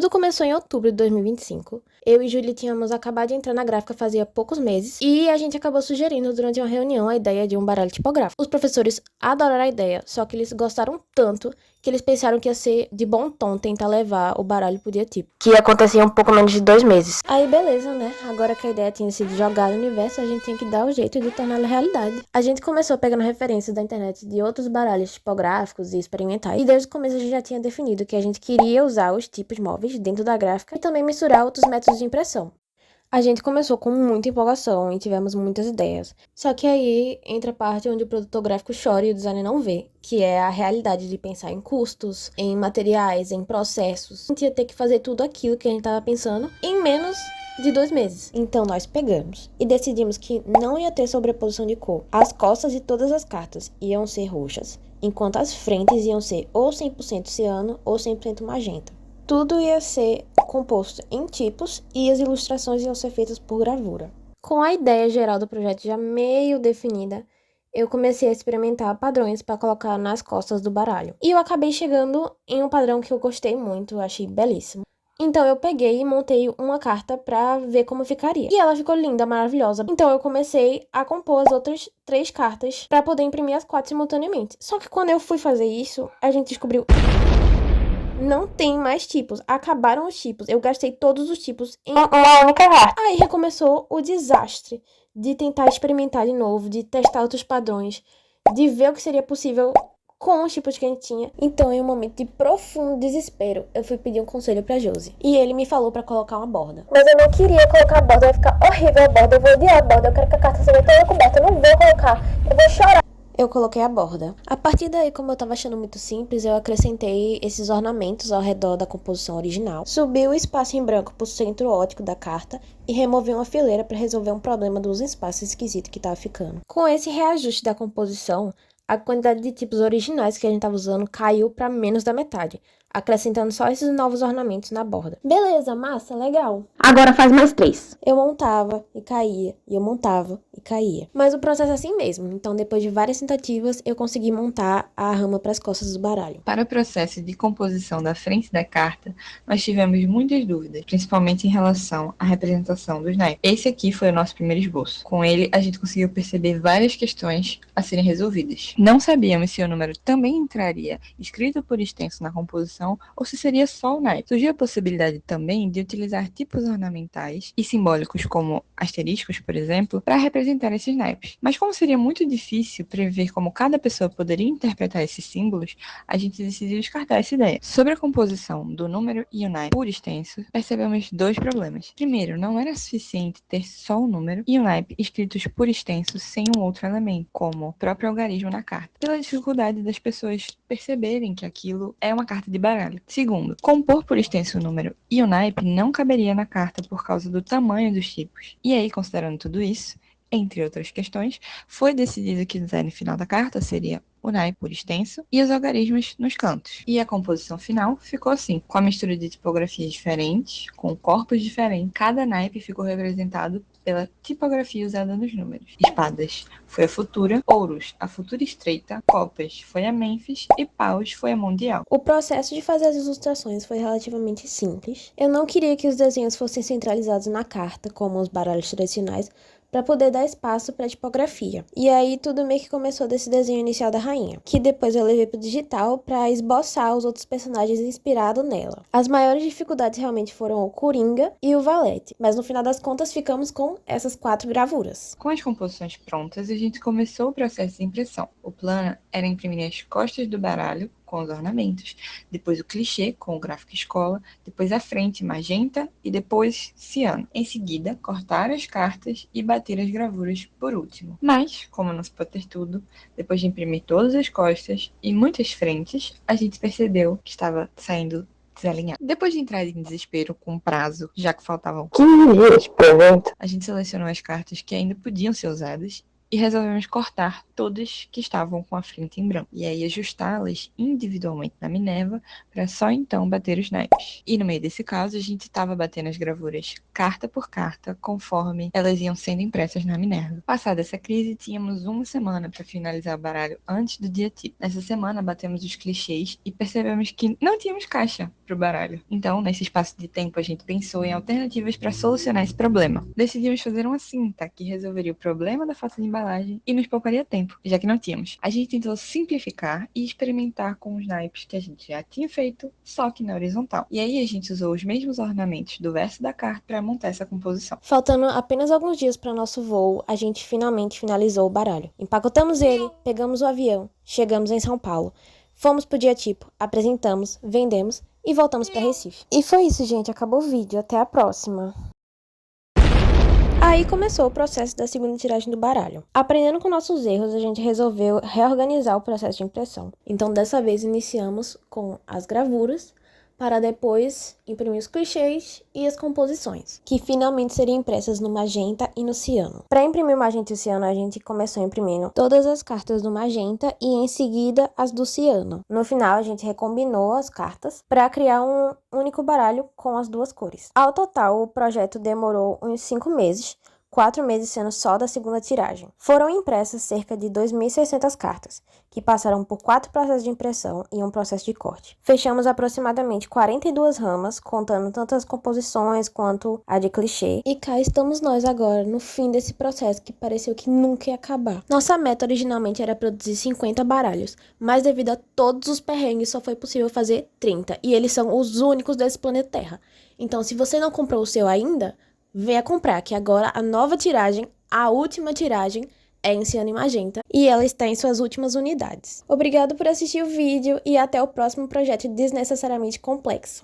Tudo começou em outubro de 2025. Eu e Julie tínhamos acabado de entrar na gráfica fazia poucos meses e a gente acabou sugerindo durante uma reunião a ideia de um baralho tipográfico. Os professores adoraram a ideia, só que eles gostaram tanto que eles pensaram que ia ser de bom tom tentar levar o baralho pro dia tipo, que ia acontecer em um pouco menos de 2 meses. Aí beleza, né? Agora que a ideia tinha sido jogada no universo, a gente tinha que dar o jeito de torná-la realidade. A gente começou pegando referências da internet de outros baralhos tipográficos e experimentais, e desde o começo a gente já tinha definido que a gente queria usar os tipos móveis dentro da gráfica e também misturar outros métodos de impressão. A gente começou com muita empolgação e tivemos muitas ideias. Só que aí entra a parte onde o produtor gráfico chora e o designer não vê, que é a realidade de pensar em custos, em materiais, em processos. A gente ia ter que fazer tudo aquilo que a gente estava pensando em menos de 2 meses. Então nós pegamos e decidimos que não ia ter sobreposição de cor. As costas de todas as cartas iam ser roxas, enquanto as frentes iam ser ou 100% ciano ou 100% magenta. Tudo ia ser composto em tipos e as ilustrações iam ser feitas por gravura. Com a ideia geral do projeto já meio definida, eu comecei a experimentar padrões para colocar nas costas do baralho. E eu acabei chegando em um padrão que eu gostei muito, achei belíssimo. Então eu peguei e montei uma carta pra ver como ficaria. E ela ficou linda, maravilhosa. Então eu comecei a compor as outras 3 cartas pra poder imprimir as 4 simultaneamente. Só que quando eu fui fazer isso, a gente descobriu: não tem mais tipos. Acabaram os tipos. Eu gastei todos os tipos em uma única carta. Aí recomeçou o desastre de tentar experimentar de novo, de testar outros padrões, de ver o que seria possível com os tipos que a gente tinha. Então, em um momento de profundo desespero, eu fui pedir um conselho pra Josi. E ele me falou pra colocar uma borda. Mas eu não queria colocar a borda, vai ficar horrível a borda. Eu vou odiar a borda, eu quero que a carta seja toda coberta. Eu não vou colocar, eu vou chorar. Eu coloquei a borda. A partir daí, como eu tava achando muito simples, eu acrescentei esses ornamentos ao redor da composição original, subi o espaço em branco pro centro ótico da carta e removi uma fileira para resolver um problema dos espaços esquisitos que tava ficando. Com esse reajuste da composição, a quantidade de tipos originais que a gente tava usando caiu para menos da metade, acrescentando só esses novos ornamentos na borda. Beleza, massa, legal. Agora faz mais 3. Eu montava e caía, e eu montava e caía. Mas o processo é assim mesmo, então depois de várias tentativas, eu consegui montar a rama para as costas do baralho. Para o processo de composição da frente da carta, nós tivemos muitas dúvidas, principalmente em relação à representação dos naipes. Esse aqui foi o nosso primeiro esboço. Com ele, a gente conseguiu perceber várias questões a serem resolvidas. Não sabíamos se o número também entraria escrito por extenso na composição ou se seria só o naipe. Surgiu a possibilidade também de utilizar tipos ornamentais e simbólicos como asteriscos, por exemplo, para representar esses naipes. Mas como seria muito difícil prever como cada pessoa poderia interpretar esses símbolos, a gente decidiu descartar essa ideia. Sobre a composição do número e o naipe por extenso, percebemos 2 problemas. Primeiro, não era suficiente ter só o número e o naipe escritos por extenso sem um outro elemento, como o próprio algarismo na carta, pela dificuldade das pessoas perceberem que aquilo é uma carta de baralho. Segundo, compor por extenso o número e o naipe não caberia na carta por causa do tamanho dos tipos. E aí, considerando tudo isso, entre outras questões, foi decidido que o design final da carta seria o naipe por extenso e os algarismos nos cantos. E a composição final ficou assim, com a mistura de tipografias diferentes, com corpos diferentes. Cada naipe ficou representado pela tipografia usada nos números. Espadas foi a Futura, ouros a Futura estreita, copas foi a Memphis e paus foi a Mundial. O processo de fazer as ilustrações foi relativamente simples. Eu não queria que os desenhos fossem centralizados na carta, como os baralhos tradicionais, para poder dar espaço para tipografia. E aí tudo meio que começou desse desenho inicial da rainha, que depois eu levei pro digital para esboçar os outros personagens inspirados nela. As maiores dificuldades realmente foram o Coringa e o Valete, mas no final das contas ficamos com essas 4 gravuras. Com as composições prontas, a gente começou o processo de impressão. O plano era imprimir as costas do baralho com os ornamentos, depois o clichê com o gráfico escola, depois a frente magenta e depois ciano. Em seguida, cortar as cartas e bater as gravuras por último. Mas, como não se pode ter tudo, depois de imprimir todas as costas e muitas frentes, a gente percebeu que estava saindo desalinhado. Depois de entrar em desespero com o prazo, já que faltavam 15 dias pro evento. a gente selecionou as cartas que ainda podiam ser usadas e resolvemos cortar todas que estavam com a frente em branco, e aí ajustá-las individualmente na Minerva para só então bater os naipes. E no meio desse caso, a gente estava batendo as gravuras carta por carta, conforme elas iam sendo impressas na Minerva. Passada essa crise, tínhamos uma semana para finalizar o baralho antes do dia tipo. Nessa semana, batemos os clichês e percebemos que não tínhamos caixa para o baralho. Então, nesse espaço de tempo, a gente pensou em alternativas para solucionar esse problema. Decidimos fazer uma cinta que resolveria o problema da falta de embalagem e nos pouparia tempo, já que não tínhamos. A gente tentou simplificar e experimentar com os naipes que a gente já tinha feito, só que na horizontal. E aí a gente usou os mesmos ornamentos do verso da carta para montar essa composição. Faltando apenas alguns dias para nosso voo, a gente finalmente finalizou o baralho. Empacotamos ele, pegamos o avião, chegamos em São Paulo, fomos pro dia tipo, apresentamos, vendemos e voltamos para Recife. E foi isso, gente. Acabou o vídeo. Até a próxima. Aí começou o processo da segunda tiragem do baralho. Aprendendo com nossos erros, a gente resolveu reorganizar o processo de impressão. Então, dessa vez, iniciamos com as gravuras, para depois imprimir os clichês e as composições, que finalmente seriam impressas no magenta e no ciano. Para imprimir o magenta e o ciano, a gente começou imprimindo todas as cartas do magenta e em seguida as do ciano. No final, a gente recombinou as cartas para criar um único baralho com as duas cores. Ao total, o projeto demorou uns 5 meses, 4 meses sendo só da segunda tiragem. Foram impressas cerca de 2.600 cartas, que passaram por 4 processos de impressão e um processo de corte. Fechamos aproximadamente 42 ramas, contando tanto as composições quanto a de clichê. E cá estamos nós agora, no fim desse processo que pareceu que nunca ia acabar. Nossa meta originalmente era produzir 50 baralhos, mas devido a todos os perrengues só foi possível fazer 30, e eles são os únicos desse planeta Terra. Então, se você não comprou o seu ainda, venha comprar, que agora a nova tiragem, a última tiragem, é em ciano e magenta, e ela está em suas últimas unidades. Obrigado por assistir o vídeo e até o próximo projeto desnecessariamente complexo.